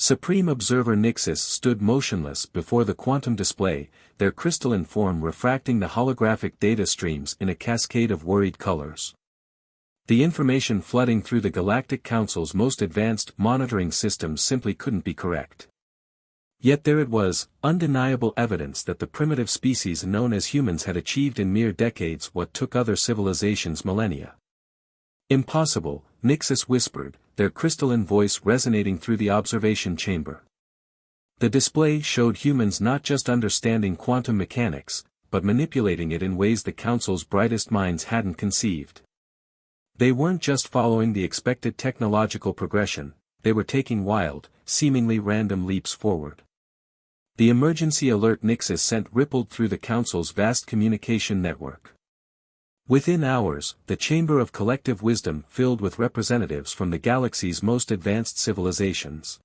Supreme Observer Nixis stood motionless before the quantum display, their crystalline form refracting the holographic data streams in a cascade of worried colors. The information flooding through the Galactic Council's most advanced monitoring systems simply couldn't be correct. Yet there it was, undeniable evidence that the primitive species known as humans had achieved in mere decades what took other civilizations millennia. Impossible, Nixis whispered, their crystalline voice resonating through the observation chamber. The display showed humans not just understanding quantum mechanics, but manipulating it in ways the Council's brightest minds hadn't conceived. They weren't just following the expected technological progression, they were taking wild, seemingly random leaps forward. The emergency alert Nixis sent rippled through the Council's vast communication network. Within hours, the Chamber of Collective Wisdom filled with representatives from the galaxy's most advanced civilizations.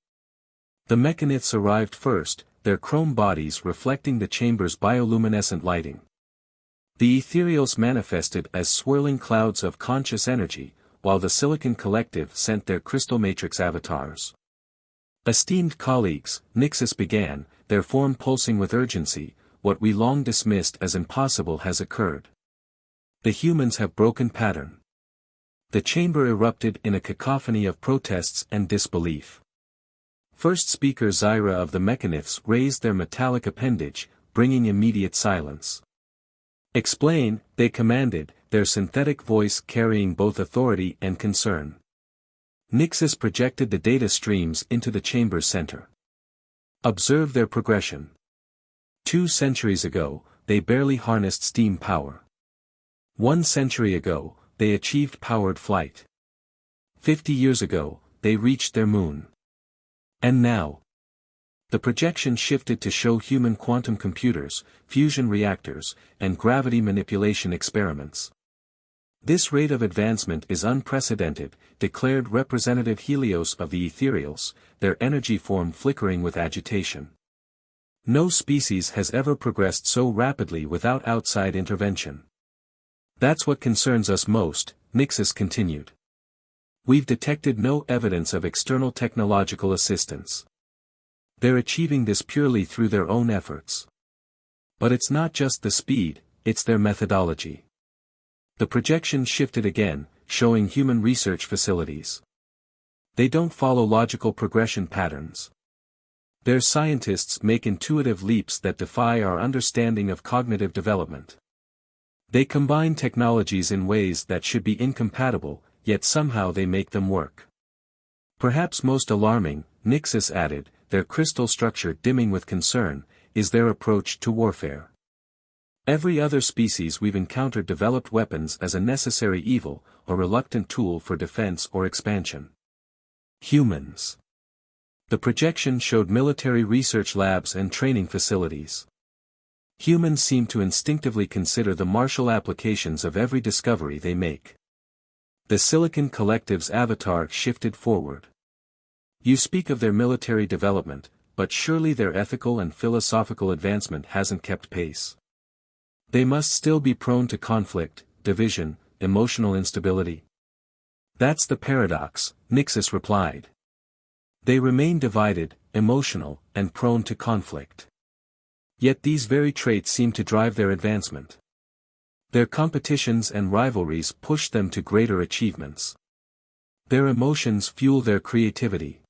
The mechaniths arrived first, their chrome bodies reflecting the chamber's bioluminescent lighting. The ethereals manifested as swirling clouds of conscious energy, while the Silicon Collective sent their crystal matrix avatars. Esteemed colleagues, Nixis began, their form pulsing with urgency, what we long dismissed as impossible has occurred. The humans have broken pattern. The chamber erupted in a cacophony of protests and disbelief. First speaker Zyra of the Mechaniths raised their metallic appendage, bringing immediate silence. Explain, they commanded, their synthetic voice carrying both authority and concern. Nixis projected the data streams into the chamber's center. Observe their progression. 2 centuries ago, they barely harnessed steam power. 1 century ago, they achieved powered flight. 50 years ago, they reached their moon. And now? The projection shifted to show human quantum computers, fusion reactors, and gravity manipulation experiments. This rate of advancement is unprecedented, declared Representative Helios of the Ethereals, their energy form flickering with agitation. No species has ever progressed so rapidly without outside intervention. That's what concerns us most, Nixis continued. We've detected no evidence of external technological assistance. They're achieving this purely through their own efforts. But it's not just the speed, it's their methodology. The projection shifted again, showing human research facilities. They don't follow logical progression patterns. Their scientists make intuitive leaps that defy our understanding of cognitive development. They combine technologies in ways that should be incompatible, yet somehow they make them work. Perhaps most alarming, Nixis added, their crystal structure dimming with concern, is their approach to warfare. Every other species we've encountered developed weapons as a necessary evil, a reluctant tool for defense or expansion. Humans. The projection showed military research labs and training facilities. Humans seem to instinctively consider the martial applications of every discovery they make. The Silicon Collective's avatar shifted forward. You speak of their military development, but surely their ethical and philosophical advancement hasn't kept pace. They must still be prone to conflict, division, emotional instability. That's the paradox, Nixis replied. They remain divided, emotional, and prone to conflict. Yet these very traits seem to drive their advancement. Their competitions and rivalries push them to greater achievements. Their emotions fuel their creativity.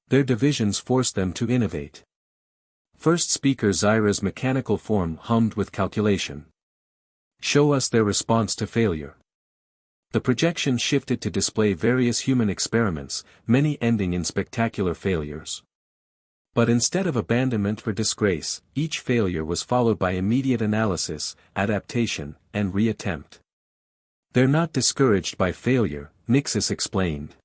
Their divisions force them to innovate. First speaker Zyra's mechanical form hummed with calculation. Show us their response to failure. The projection shifted to display various human experiments, many ending in spectacular failures. But instead of abandonment or disgrace, each failure was followed by immediate analysis, adaptation, and reattempt. They're not discouraged by failure, Nixis explained.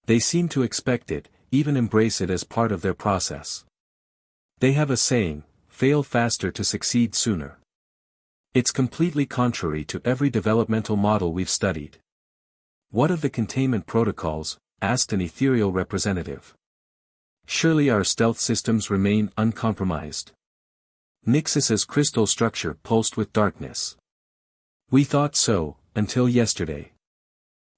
They seem to expect it, even embrace it as part of their process. They have a saying, fail faster to succeed sooner. It's completely contrary to every developmental model we've studied. What of the containment protocols? Asked an ethereal representative. Surely our stealth systems remain uncompromised. Nixis's crystal structure pulsed with darkness. We thought so, until yesterday.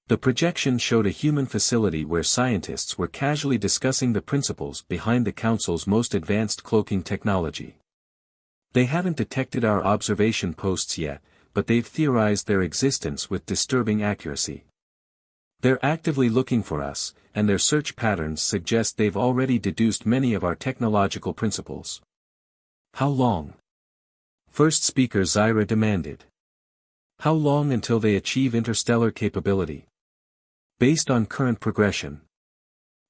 The projection showed a human facility where scientists were casually discussing the principles behind the Council's most advanced cloaking technology. They haven't detected our observation posts yet, but they've theorized their existence with disturbing accuracy. They're actively looking for us, and their search patterns suggest they've already deduced many of our technological principles. How long? First speaker Zyra demanded. How long until they achieve interstellar capability? Based on current progression.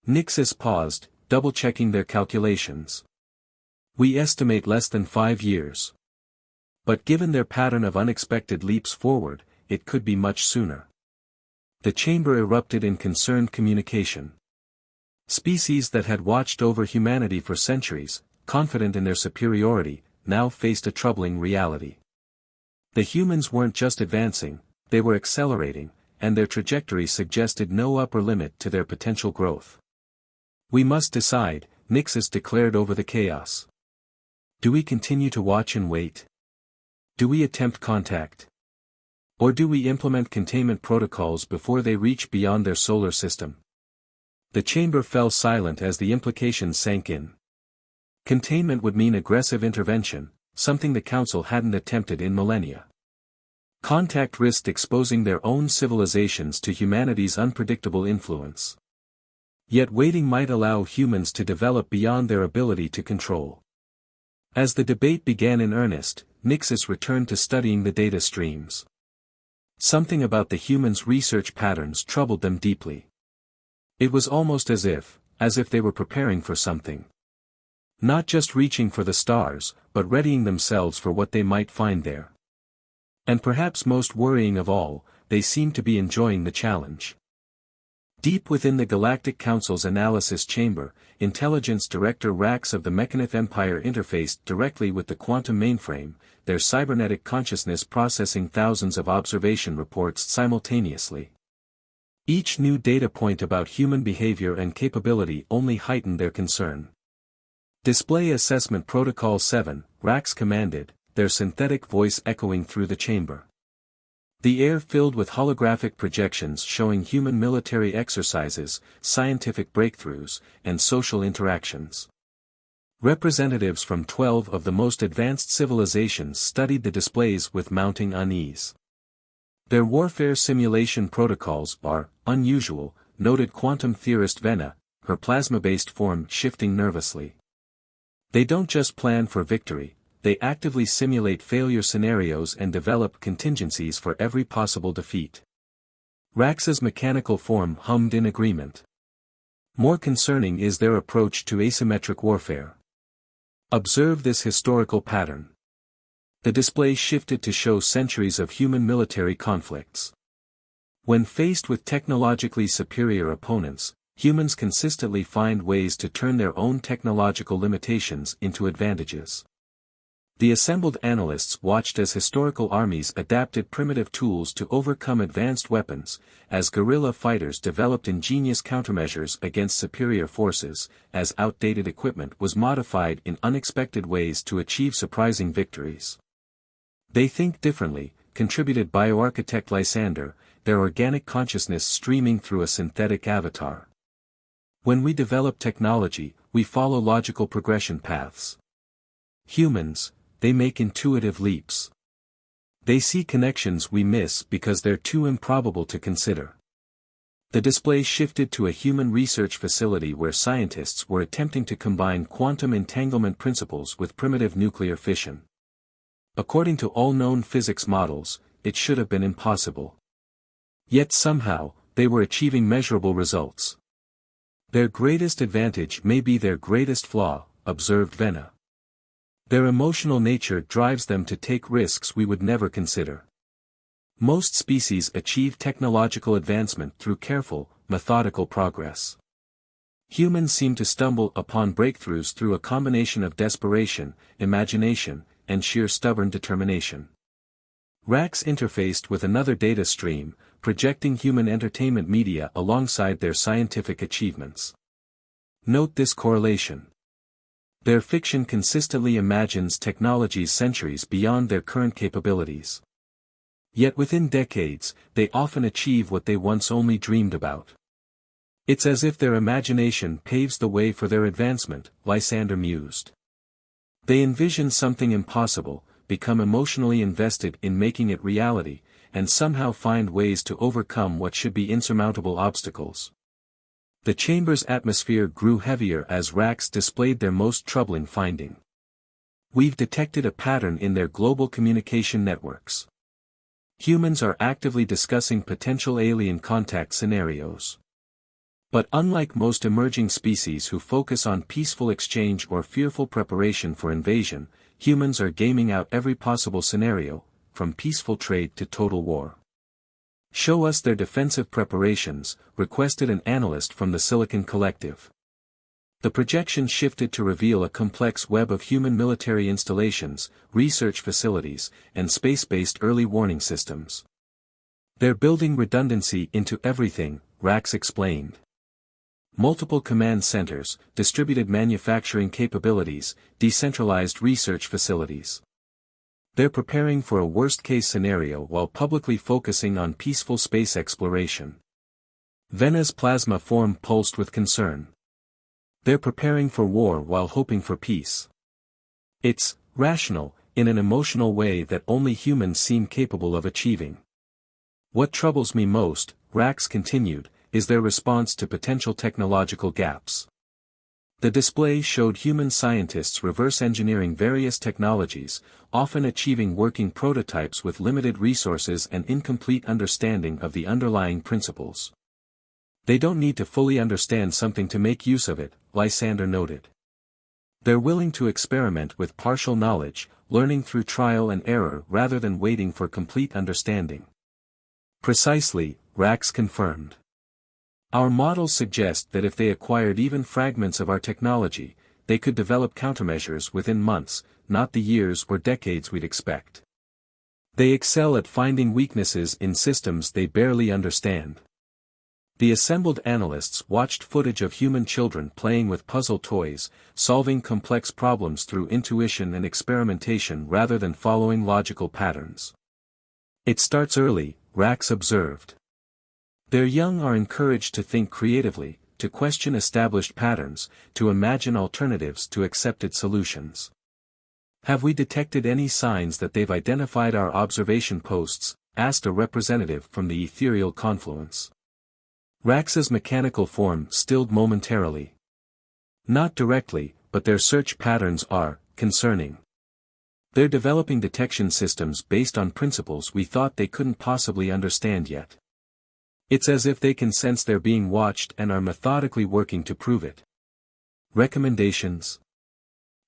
Nixis paused, double-checking their calculations. We estimate less than 5 years. But given their pattern of unexpected leaps forward, it could be much sooner. The chamber erupted in concerned communication. Species that had watched over humanity for centuries, confident in their superiority, now faced a troubling reality. The humans weren't just advancing, they were accelerating, and their trajectory suggested no upper limit to their potential growth. We must decide, Nixis declared over the chaos. Do we continue to watch and wait? Do we attempt contact? Or do we implement containment protocols before they reach beyond their solar system? The chamber fell silent as the implications sank in. Containment would mean aggressive intervention, something the Council hadn't attempted in millennia. Contact risked exposing their own civilizations to humanity's unpredictable influence. Yet waiting might allow humans to develop beyond their ability to control. As the debate began in earnest, Nixis returned to studying the data streams. Something about the humans' research patterns troubled them deeply. It was almost as if they were preparing for something. Not just reaching for the stars, but readying themselves for what they might find there. And perhaps most worrying of all, they seemed to be enjoying the challenge. Deep within the Galactic Council's analysis chamber, Intelligence Director Rax of the Mechanith Empire interfaced directly with the quantum mainframe, their cybernetic consciousness processing thousands of observation reports simultaneously. Each new data point about human behavior and capability only heightened their concern. Display Assessment Protocol 7, Rax commanded, their synthetic voice echoing through the chamber. The air filled with holographic projections showing human military exercises, scientific breakthroughs, and social interactions. Representatives from 12 of the most advanced civilizations studied the displays with mounting unease. Their warfare simulation protocols are unusual, noted quantum theorist Venna, her plasma-based form shifting nervously. They don't just plan for victory, they actively simulate failure scenarios and develop contingencies for every possible defeat. Rax's mechanical form hummed in agreement. More concerning is their approach to asymmetric warfare. Observe this historical pattern. The display shifted to show centuries of human military conflicts. When faced with technologically superior opponents, humans consistently find ways to turn their own technological limitations into advantages. The assembled analysts watched as historical armies adapted primitive tools to overcome advanced weapons, as guerrilla fighters developed ingenious countermeasures against superior forces, as outdated equipment was modified in unexpected ways to achieve surprising victories. They think differently, contributed bioarchitect Lysander, their organic consciousness streaming through a synthetic avatar. When we develop technology, we follow logical progression paths. Humans, they make intuitive leaps. They see connections we miss because they're too improbable to consider. The display shifted to a human research facility where scientists were attempting to combine quantum entanglement principles with primitive nuclear fission. According to all known physics models, it should have been impossible. Yet somehow, they were achieving measurable results. Their greatest advantage may be their greatest flaw, observed Venna. Their emotional nature drives them to take risks we would never consider. Most species achieve technological advancement through careful, methodical progress. Humans seem to stumble upon breakthroughs through a combination of desperation, imagination, and sheer stubborn determination. Rax interfaced with another data stream, projecting human entertainment media alongside their scientific achievements. Note this correlation. Their fiction consistently imagines technologies centuries beyond their current capabilities. Yet within decades, they often achieve what they once only dreamed about. It's as if their imagination paves the way for their advancement, Lysander mused. They envision something impossible, become emotionally invested in making it reality, and somehow find ways to overcome what should be insurmountable obstacles. The chamber's atmosphere grew heavier as racks displayed their most troubling finding. We've detected a pattern in their global communication networks. Humans are actively discussing potential alien contact scenarios. But unlike most emerging species who focus on peaceful exchange or fearful preparation for invasion, humans are gaming out every possible scenario, from peaceful trade to total war. Show us their defensive preparations, requested an analyst from the Silicon Collective. The projection shifted to reveal a complex web of human military installations, research facilities, and space-based early warning systems. They're building redundancy into everything, Rax explained. Multiple command centers, distributed manufacturing capabilities, decentralized research facilities. They're preparing for a worst-case scenario while publicly focusing on peaceful space exploration. Vena's plasma form pulsed with concern. They're preparing for war while hoping for peace. It's rational, in an emotional way that only humans seem capable of achieving. What troubles me most, Rax continued, is their response to potential technological gaps. The display showed human scientists reverse engineering various technologies, often achieving working prototypes with limited resources and incomplete understanding of the underlying principles. They don't need to fully understand something to make use of it, Lysander noted. They're willing to experiment with partial knowledge, learning through trial and error rather than waiting for complete understanding. Precisely, Rax confirmed. Our models suggest that if they acquired even fragments of our technology, they could develop countermeasures within months, not the years or decades we'd expect. They excel at finding weaknesses in systems they barely understand. The assembled analysts watched footage of human children playing with puzzle toys, solving complex problems through intuition and experimentation rather than following logical patterns. It starts early, Rax observed. Their young are encouraged to think creatively, to question established patterns, to imagine alternatives to accepted solutions. Have we detected any signs that they've identified our observation posts? Asked a representative from the ethereal confluence. Rax's mechanical form stilled momentarily. Not directly, but their search patterns are concerning. They're developing detection systems based on principles we thought they couldn't possibly understand yet. It's as if they can sense they're being watched and are methodically working to prove it. Recommendations?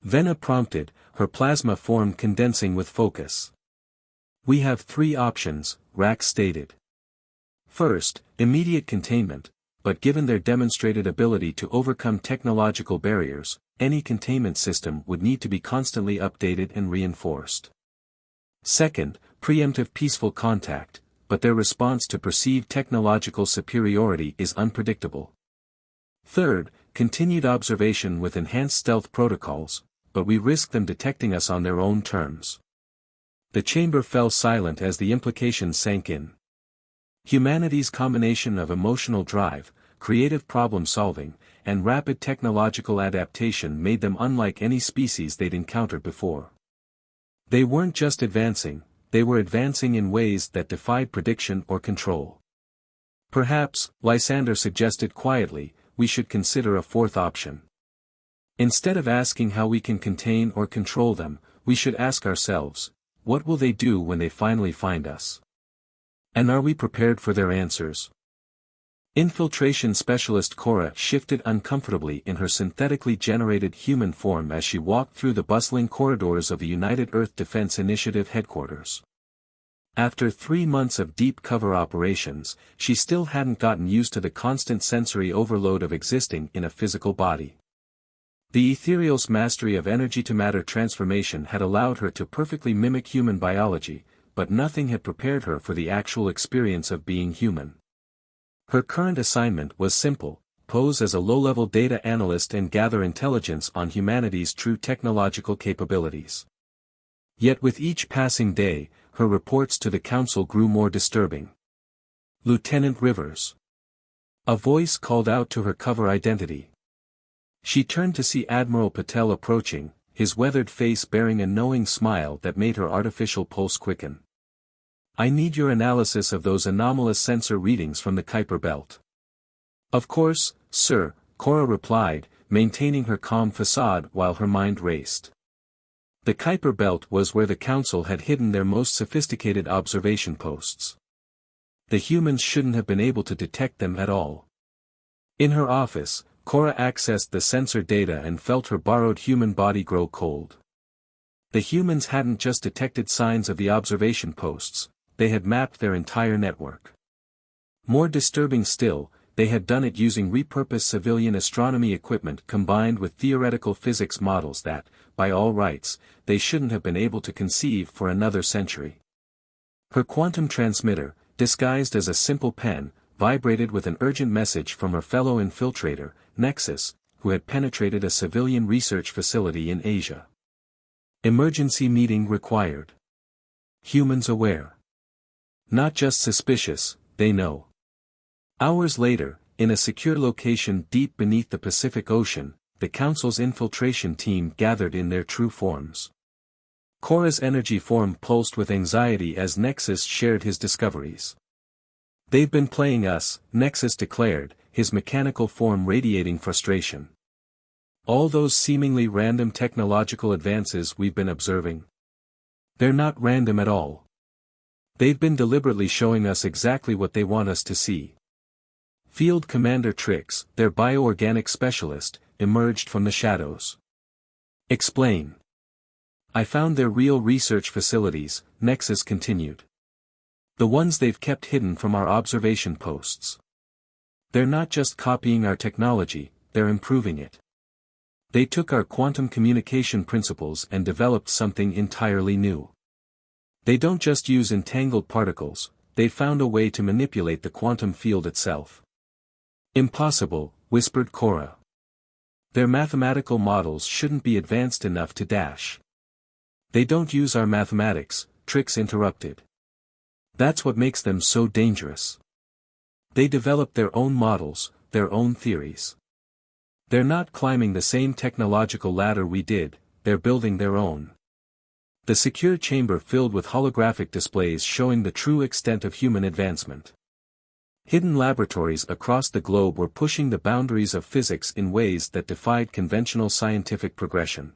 Vena prompted, her plasma form condensing with focus. We have 3 options, Rax stated. First, immediate containment, but given their demonstrated ability to overcome technological barriers, any containment system would need to be constantly updated and reinforced. Second, preemptive peaceful contact, but their response to perceived technological superiority is unpredictable. Third, continued observation with enhanced stealth protocols, but we risk them detecting us on their own terms. The chamber fell silent as the implications sank in. Humanity's combination of emotional drive, creative problem-solving, and rapid technological adaptation made them unlike any species they'd encountered before. They weren't just advancing, they were advancing in ways that defied prediction or control. Perhaps, Lysander suggested quietly, we should consider a 4th option. Instead of asking how we can contain or control them, we should ask ourselves, what will they do when they finally find us? And are we prepared for their answers? Infiltration specialist Cora shifted uncomfortably in her synthetically generated human form as she walked through the bustling corridors of the United Earth Defense Initiative headquarters. After 3 months of deep cover operations, she still hadn't gotten used to the constant sensory overload of existing in a physical body. The ethereal's mastery of energy-to-matter transformation had allowed her to perfectly mimic human biology, but nothing had prepared her for the actual experience of being human. Her current assignment was simple: pose as a low-level data analyst and gather intelligence on humanity's true technological capabilities. Yet with each passing day, her reports to the council grew more disturbing. "Lieutenant Rivers." A voice called out to her cover identity. She turned to see Admiral Patel approaching, his weathered face bearing a knowing smile that made her artificial pulse quicken. "I need your analysis of those anomalous sensor readings from the Kuiper belt." "Of course, sir," Cora replied, maintaining her calm facade while her mind raced. The Kuiper belt was where the council had hidden their most sophisticated observation posts. The humans shouldn't have been able to detect them at all. In her office, Cora accessed the sensor data and felt her borrowed human body grow cold. The humans hadn't just detected signs of the observation posts, they had mapped their entire network. More disturbing still, they had done it using repurposed civilian astronomy equipment combined with theoretical physics models that, by all rights, they shouldn't have been able to conceive for another century. Her quantum transmitter, disguised as a simple pen, vibrated with an urgent message from her fellow infiltrator, Nexus, who had penetrated a civilian research facility in Asia. "Emergency meeting required. Humans aware. Not just suspicious, they know." Hours later, in a secure location deep beneath the Pacific Ocean, the Council's infiltration team gathered in their true forms. Cora's energy form pulsed with anxiety as Nexus shared his discoveries. "They've been playing us," Nexus declared, his mechanical form radiating frustration. "All those seemingly random technological advances we've been observing. They're not random at all. They've been deliberately showing us exactly what they want us to see." Field Commander Trix, their bioorganic specialist, emerged from the shadows. "Explain." "I found their real research facilities," Nexus continued. "The ones they've kept hidden from our observation posts. They're not just copying our technology, they're improving it. They took our quantum communication principles and developed something entirely new. They don't just use entangled particles, they found a way to manipulate the quantum field itself." "Impossible," whispered Cora. "Their mathematical models shouldn't be advanced enough to dash." "They don't use our mathematics," Trix interrupted. "That's what makes them so dangerous. They develop their own models, their own theories. They're not climbing the same technological ladder we did, they're building their own." The secure chamber filled with holographic displays showing the true extent of human advancement. Hidden laboratories across the globe were pushing the boundaries of physics in ways that defied conventional scientific progression.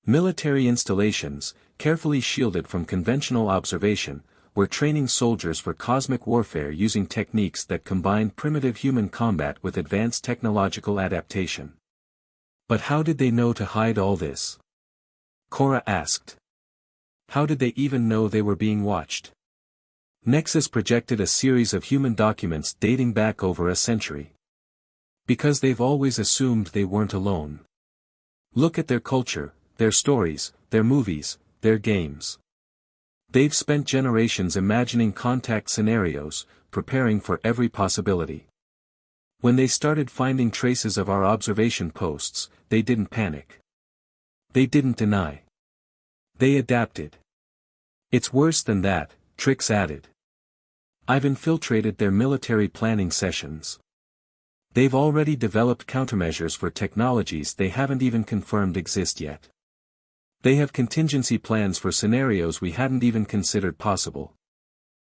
Military installations, carefully shielded from conventional observation, were training soldiers for cosmic warfare using techniques that combined primitive human combat with advanced technological adaptation. "But how did they know to hide all this?" Cora asked. "How did they even know they were being watched?" Nexus projected a series of human documents dating back over a century. "Because they've always assumed they weren't alone. Look at their culture, their stories, their movies, their games. They've spent generations imagining contact scenarios, preparing for every possibility. When they started finding traces of our observation posts, they didn't panic. They didn't deny. They adapted. It's worse than that," Trix added. "I've infiltrated their military planning sessions. They've already developed countermeasures for technologies they haven't even confirmed exist yet. They have contingency plans for scenarios we hadn't even considered possible."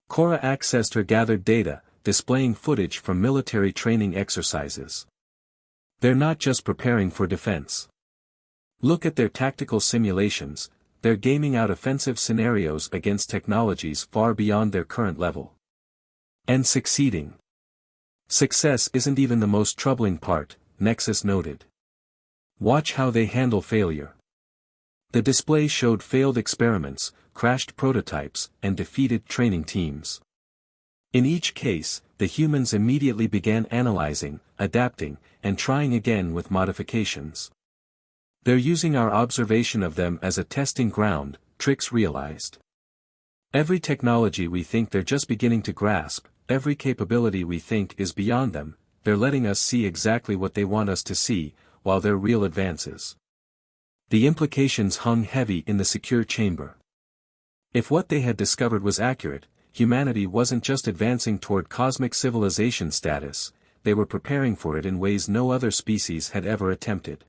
Cora accessed her gathered data, displaying footage from military training exercises. "They're not just preparing for defense. Look at their tactical simulations, they're gaming out offensive scenarios against technologies far beyond their current level. And succeeding. Success isn't even the most troubling part," Nexus noted. "Watch how they handle failure." The display showed failed experiments, crashed prototypes, and defeated training teams. In each case, the humans immediately began analyzing, adapting, and trying again with modifications. "They're using our observation of them as a testing ground," Trix realized. "Every technology we think they're just beginning to grasp, every capability we think is beyond them, they're letting us see exactly what they want us to see, while they're real advances." The implications hung heavy in the secure chamber. If what they had discovered was accurate, humanity wasn't just advancing toward cosmic civilization status, they were preparing for it in ways no other species had ever attempted.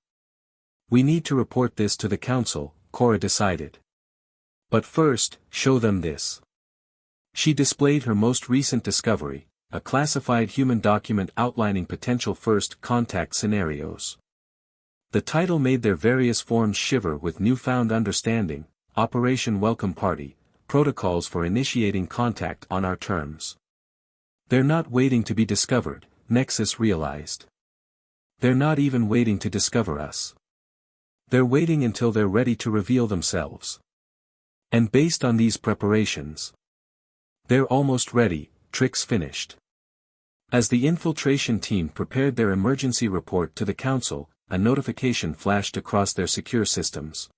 We need to report this to the Council, Cora decided. But first, show them this. She displayed her most recent discovery, a classified human document outlining potential first contact scenarios. The title made their various forms shiver with newfound understanding: Operation Welcome Party, Protocols for Initiating Contact on Our Terms. They're not waiting to be discovered, Nexus realized. They're not even waiting to discover us. They're waiting until they're ready to reveal themselves. And based on these preparations, they're almost ready. Tricks finished. As the infiltration team prepared their emergency report to the Council, a notification flashed across their secure systems.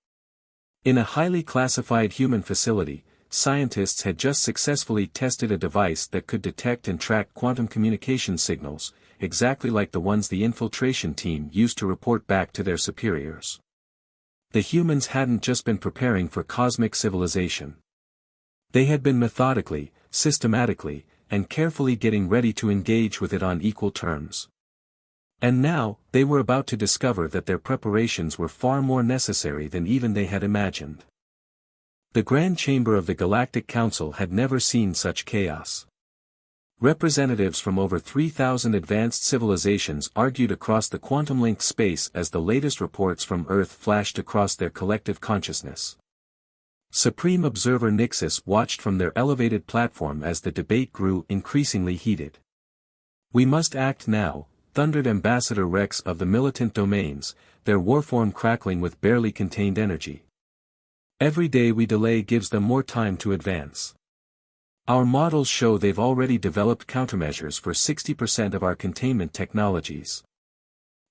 In a highly classified human facility, scientists had just successfully tested a device that could detect and track quantum communication signals, exactly like the ones the infiltration team used to report back to their superiors. The humans hadn't just been preparing for cosmic civilization. They had been methodically, systematically, and carefully getting ready to engage with it on equal terms. And now, they were about to discover that their preparations were far more necessary than even they had imagined. The Grand Chamber of the Galactic Council had never seen such chaos. Representatives from over 3,000 advanced civilizations argued across the quantum-linked space as the latest reports from Earth flashed across their collective consciousness. Supreme Observer Nixus watched from their elevated platform as the debate grew increasingly heated. "We must act now," thundered Ambassador Rex of the militant domains, their warform crackling with barely contained energy. "Every day we delay gives them more time to advance. Our models show they've already developed countermeasures for 60% of our containment technologies.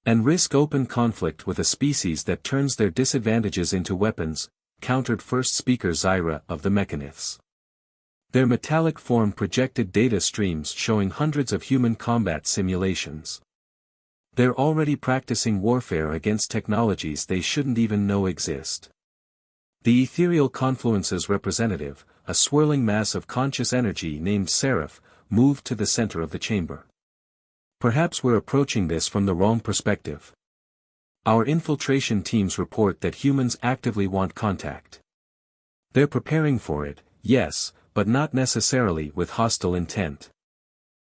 And risk open conflict with a species that turns their disadvantages into weapons," countered first speaker Zyra of the Mechanists. Their metallic form projected data streams showing hundreds of human combat simulations. "They're already practicing warfare against technologies they shouldn't even know exist." The Ethereal Confluence's representative, a swirling mass of conscious energy named Seraph, moved to the center of the chamber. "Perhaps we're approaching this from the wrong perspective. Our infiltration teams report that humans actively want contact. They're preparing for it, yes, but not necessarily with hostile intent.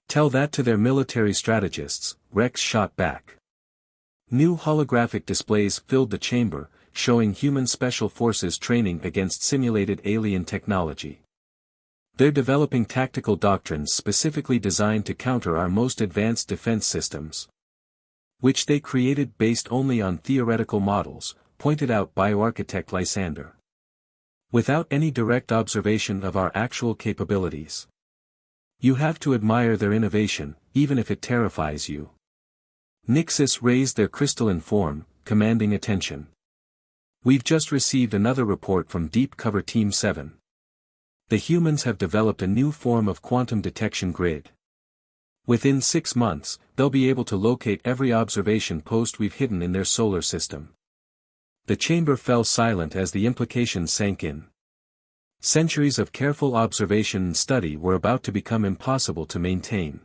Tell that to their military strategists," Rex shot back. New holographic displays filled the chamber, showing human special forces training against simulated alien technology. "They're developing tactical doctrines specifically designed to counter our most advanced defense systems, which they created based only on theoretical models," pointed out bioarchitect Lysander. "Without any direct observation of our actual capabilities. You have to admire their innovation, even if it terrifies you." Nixus raised their crystalline form, commanding attention. "We've just received another report from Deep Cover Team 7. The humans have developed a new form of quantum detection grid. Within 6 months, they'll be able to locate every observation post we've hidden in their solar system." The chamber fell silent as the implications sank in. Centuries of careful observation and study were about to become impossible to maintain.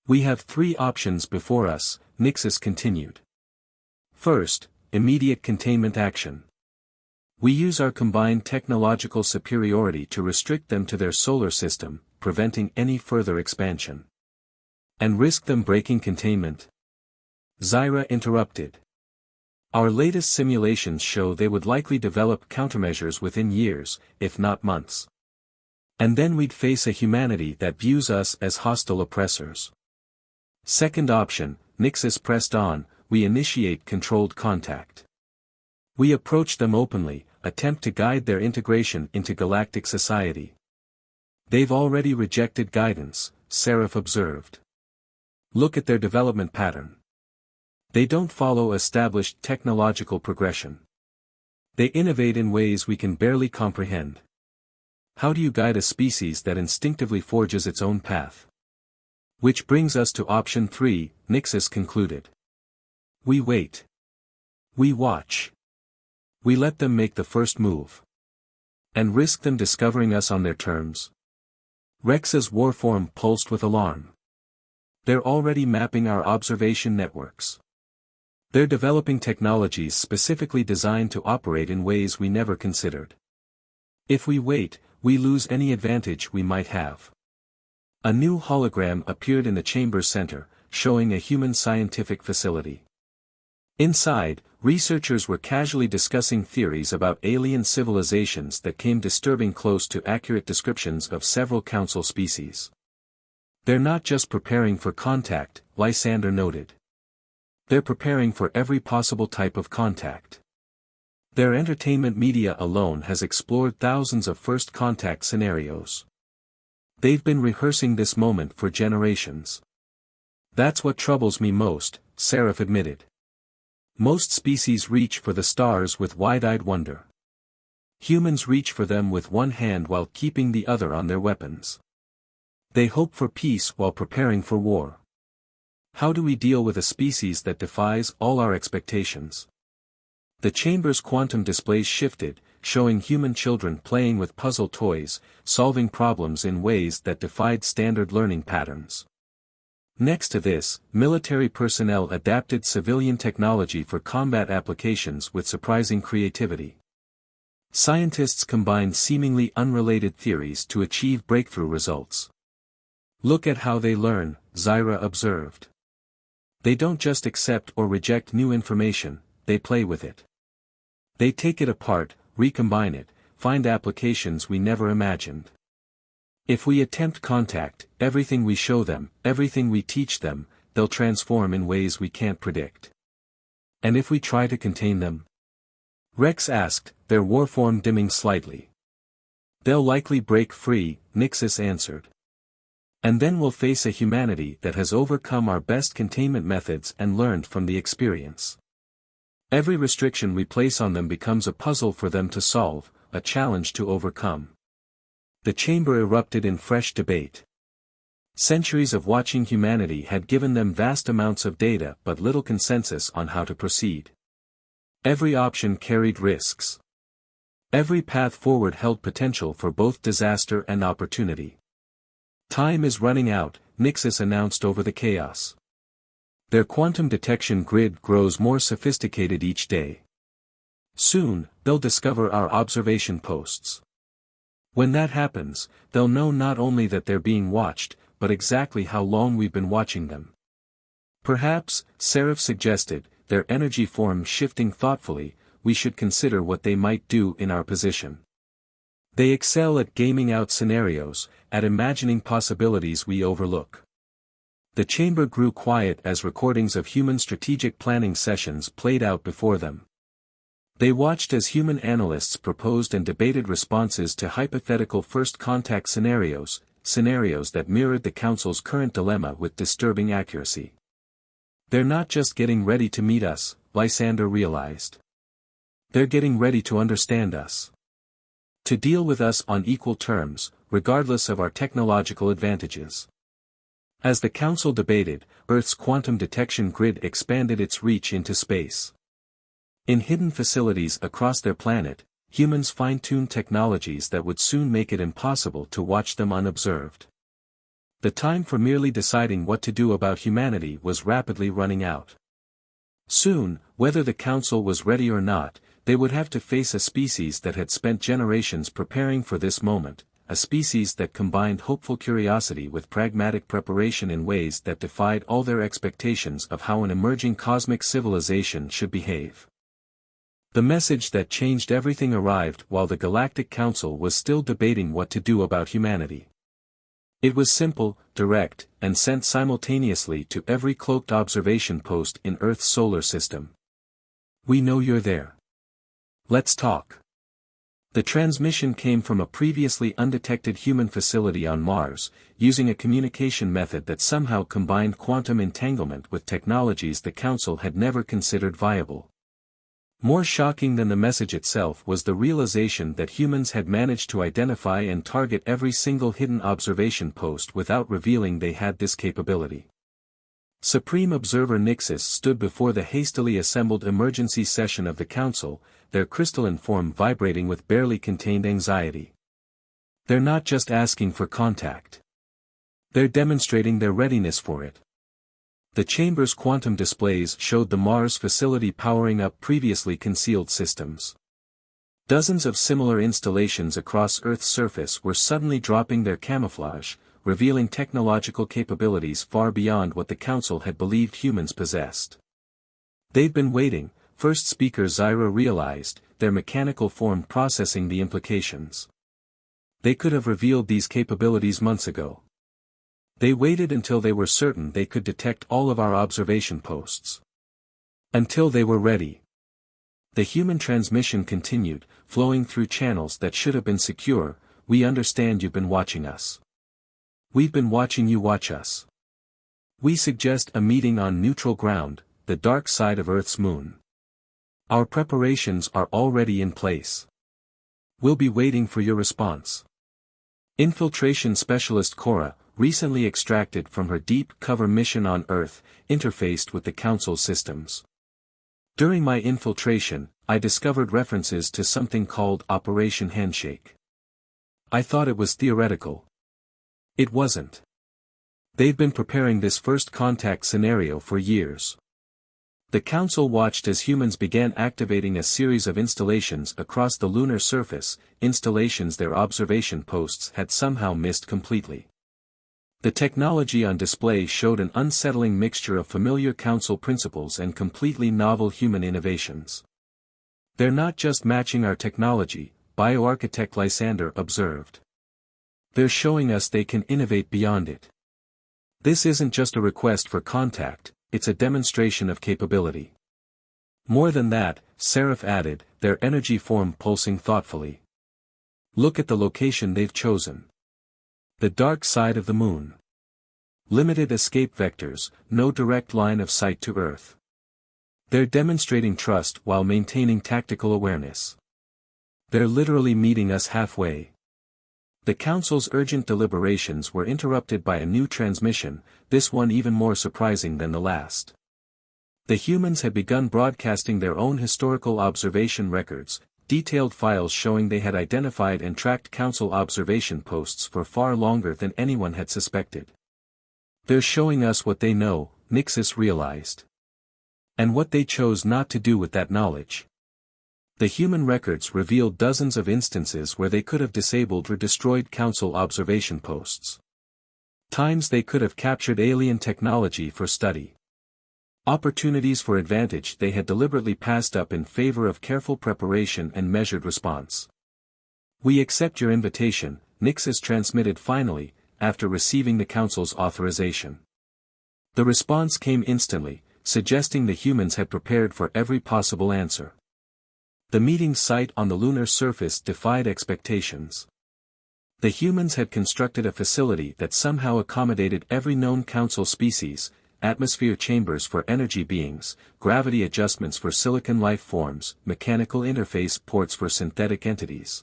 "We have 3 options before us," Nixus continued. "First, immediate containment action. We use our combined technological superiority to restrict them to their solar system, preventing any further expansion." "And risk them breaking containment?" Zyra interrupted. "Our latest simulations show they would likely develop countermeasures within years, if not months. And then we'd face a humanity that views us as hostile oppressors." "Second option," Nixus pressed on, "we initiate controlled contact. We approach them openly, attempt to guide their integration into galactic society." "They've already rejected guidance," Seraph observed. "Look at their development pattern. They don't follow established technological progression. They innovate in ways we can barely comprehend. How do you guide a species that instinctively forges its own path?" "Which brings us to option 3, Nixus concluded. "We wait. We watch. We let them make the first move. And risk them discovering us on their terms? Rex's warform pulsed with alarm. They're already mapping our observation networks. They're developing technologies specifically designed to operate in ways we never considered. If we wait, we lose any advantage we might have. A new hologram appeared in the chamber's center, showing a human scientific facility. Inside, researchers were casually discussing theories about alien civilizations that came disturbing close to accurate descriptions of several council species. They're not just preparing for contact, Lysander noted. They're preparing for every possible type of contact. Their entertainment media alone has explored thousands of first contact scenarios. They've been rehearsing this moment for generations. That's what troubles me most, Seraph admitted. Most species reach for the stars with wide-eyed wonder. Humans reach for them with one hand while keeping the other on their weapons. They hope for peace while preparing for war. How do we deal with a species that defies all our expectations? The chamber's quantum displays shifted, showing human children playing with puzzle toys, solving problems in ways that defied standard learning patterns. Next to this, military personnel adapted civilian technology for combat applications with surprising creativity. Scientists combined seemingly unrelated theories to achieve breakthrough results. Look at how they learn, Zyra observed. They don't just accept or reject new information, they play with it. They take it apart, recombine it, find applications we never imagined. If we attempt contact, everything we show them, everything we teach them, they'll transform in ways we can't predict. And if we try to contain them? Rex asked, their warform dimming slightly. They'll likely break free, Nixis answered. And then we'll face a humanity that has overcome our best containment methods and learned from the experience. Every restriction we place on them becomes a puzzle for them to solve, a challenge to overcome. The chamber erupted in fresh debate. Centuries of watching humanity had given them vast amounts of data but little consensus on how to proceed. Every option carried risks. Every path forward held potential for both disaster and opportunity. Time is running out, Nixis announced over the chaos. Their quantum detection grid grows more sophisticated each day. Soon, they'll discover our observation posts. When that happens, they'll know not only that they're being watched, but exactly how long we've been watching them. Perhaps, Seraph suggested, their energy form shifting thoughtfully, we should consider what they might do in our position. They excel at gaming out scenarios, at imagining possibilities we overlook. The chamber grew quiet as recordings of human strategic planning sessions played out before them. They watched as human analysts proposed and debated responses to hypothetical first contact scenarios that mirrored the Council's current dilemma with disturbing accuracy. They're not just getting ready to meet us, Lysander realized. They're getting ready to understand us. To deal with us on equal terms, regardless of our technological advantages. As the Council debated, Earth's quantum detection grid expanded its reach into space. In hidden facilities across their planet, humans fine-tuned technologies that would soon make it impossible to watch them unobserved. The time for merely deciding what to do about humanity was rapidly running out. Soon, whether the Council was ready or not, they would have to face a species that had spent generations preparing for this moment, a species that combined hopeful curiosity with pragmatic preparation in ways that defied all their expectations of how an emerging cosmic civilization should behave. The message that changed everything arrived while the Galactic Council was still debating what to do about humanity. It was simple, direct, and sent simultaneously to every cloaked observation post in Earth's solar system. We know you're there. Let's talk. The transmission came from a previously undetected human facility on Mars, using a communication method that somehow combined quantum entanglement with technologies the Council had never considered viable. More shocking than the message itself was the realization that humans had managed to identify and target every single hidden observation post without revealing they had this capability. Supreme Observer Nixis stood before the hastily assembled emergency session of the Council, their crystalline form vibrating with barely contained anxiety. They're not just asking for contact. They're demonstrating their readiness for it. The chamber's quantum displays showed the Mars facility powering up previously concealed systems. Dozens of similar installations across Earth's surface were suddenly dropping their camouflage, revealing technological capabilities far beyond what the Council had believed humans possessed. They've been waiting, first speaker Zyra realized, their mechanical form processing the implications. They could have revealed these capabilities months ago. They waited until they were certain they could detect all of our observation posts. Until they were ready. The human transmission continued, flowing through channels that should have been secure. We understand you've been watching us. We've been watching you watch us. We suggest a meeting on neutral ground, the dark side of Earth's moon. Our preparations are already in place. We'll be waiting for your response. Infiltration Specialist Cora, recently extracted from her deep cover mission on Earth, interfaced with the Council's systems. During my infiltration, I discovered references to something called Operation Handshake. I thought it was theoretical. It wasn't. They've been preparing this first contact scenario for years. The Council watched as humans began activating a series of installations across the lunar surface, installations their observation posts had somehow missed completely. The technology on display showed an unsettling mixture of familiar Council principles and completely novel human innovations. They're not just matching our technology, bioarchitect Lysander observed. They're showing us they can innovate beyond it. This isn't just a request for contact, it's a demonstration of capability. More than that, Seraph added, their energy form pulsing thoughtfully. Look at the location they've chosen. The dark side of the moon. Limited escape vectors, no direct line of sight to Earth. They're demonstrating trust while maintaining tactical awareness. They're literally meeting us halfway. The Council's urgent deliberations were interrupted by a new transmission, this one even more surprising than the last. The humans had begun broadcasting their own historical observation records, detailed files showing they had identified and tracked Council observation posts for far longer than anyone had suspected. They're showing us what they know, Nixis realized. And what they chose not to do with that knowledge. The human records revealed dozens of instances where they could have disabled or destroyed Council observation posts. Times they could have captured alien technology for study. Opportunities for advantage they had deliberately passed up in favor of careful preparation and measured response. We accept your invitation, Nixis transmitted finally, after receiving the Council's authorization. The response came instantly, suggesting the humans had prepared for every possible answer. The meeting site on the lunar surface defied expectations. The humans had constructed a facility that somehow accommodated every known Council species, atmosphere chambers for energy beings, gravity adjustments for silicon life forms, mechanical interface ports for synthetic entities.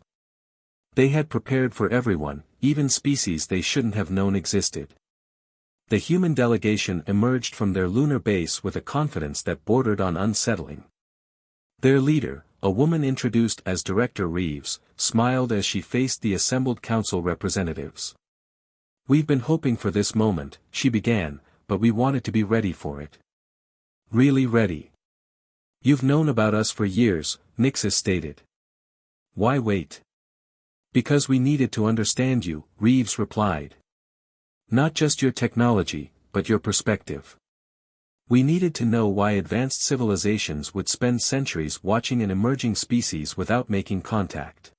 They had prepared for everyone, even species they shouldn't have known existed. The human delegation emerged from their lunar base with a confidence that bordered on unsettling. Their leader, a woman introduced as Director Reeves, smiled as she faced the assembled Council representatives. We've been hoping for this moment, she began, but we wanted to be ready for it. Really ready. You've known about us for years, Nixis stated. Why wait? Because we needed to understand you, Reeves replied. Not just your technology, but your perspective. We needed to know why advanced civilizations would spend centuries watching an emerging species without making contact.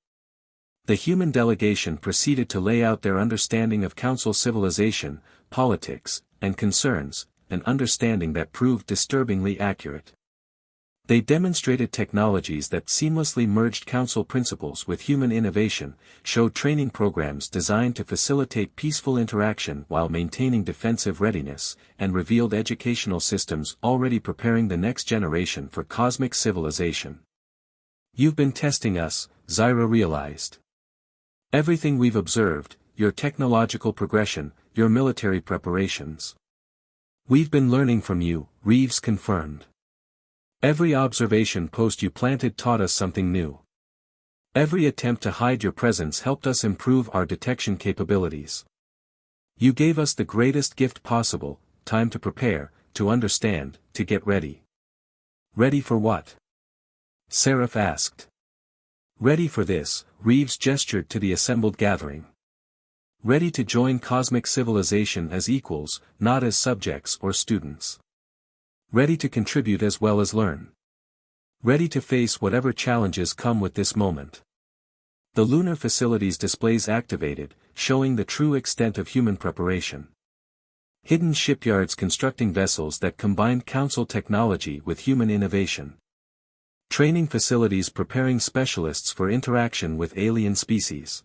The human delegation proceeded to lay out their understanding of Council civilization, politics, and concerns, an understanding that proved disturbingly accurate. They demonstrated technologies that seamlessly merged Council principles with human innovation, showed training programs designed to facilitate peaceful interaction while maintaining defensive readiness, and revealed educational systems already preparing the next generation for cosmic civilization. You've been testing us, Zyra realized. Everything we've observed, your technological progression, your military preparations. We've been learning from you, Reeves confirmed. Every observation post you planted taught us something new. Every attempt to hide your presence helped us improve our detection capabilities. You gave us the greatest gift possible, time to prepare, to understand, to get ready. Ready for what? Seraph asked. Ready for this, Reeves gestured to the assembled gathering. Ready to join cosmic civilization as equals, not as subjects or students. Ready to contribute as well as learn. Ready to face whatever challenges come with this moment. The lunar facilities displays activated, showing the true extent of human preparation. Hidden shipyards constructing vessels that combined council technology with human innovation. Training facilities preparing specialists for interaction with alien species.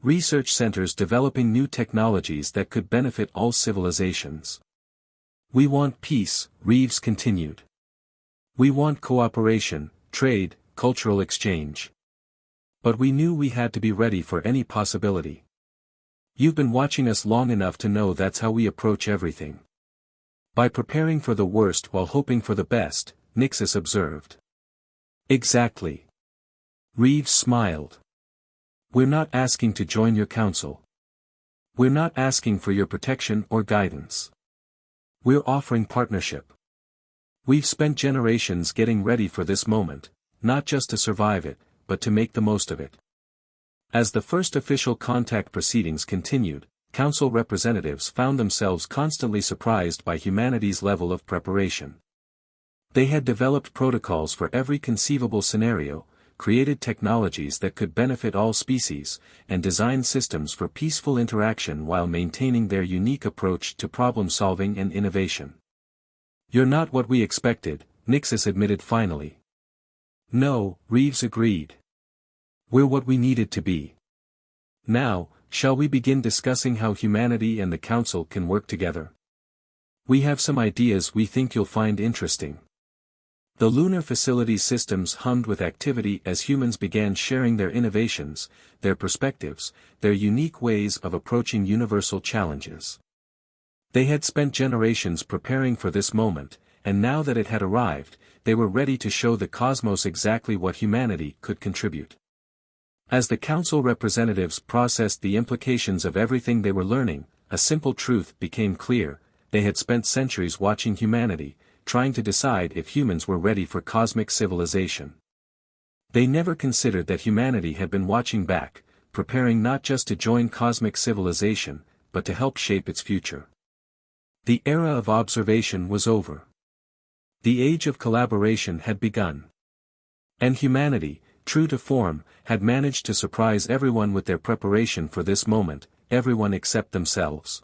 Research centers developing new technologies that could benefit all civilizations. We want peace, Reeves continued. We want cooperation, trade, cultural exchange. But we knew we had to be ready for any possibility. You've been watching us long enough to know that's how we approach everything. By preparing for the worst while hoping for the best, Nixus observed. Exactly. Reeves smiled. We're not asking to join your council. We're not asking for your protection or guidance. We're offering partnership. We've spent generations getting ready for this moment, not just to survive it, but to make the most of it. As the first official contact proceedings continued, council representatives found themselves constantly surprised by humanity's level of preparation. They had developed protocols for every conceivable scenario, created technologies that could benefit all species, and designed systems for peaceful interaction while maintaining their unique approach to problem-solving and innovation. You're not what we expected, Nixus admitted finally. No, Reeves agreed. We're what we needed to be. Now, shall we begin discussing how humanity and the Council can work together? We have some ideas we think you'll find interesting. The lunar facilities systems hummed with activity as humans began sharing their innovations, their perspectives, their unique ways of approaching universal challenges. They had spent generations preparing for this moment, and now that it had arrived, they were ready to show the cosmos exactly what humanity could contribute. As the council representatives processed the implications of everything they were learning, a simple truth became clear: they had spent centuries watching humanity, trying to decide if humans were ready for cosmic civilization. They never considered that humanity had been watching back, preparing not just to join cosmic civilization, but to help shape its future. The era of observation was over. The age of collaboration had begun. And humanity, true to form, had managed to surprise everyone with their preparation for this moment, everyone except themselves.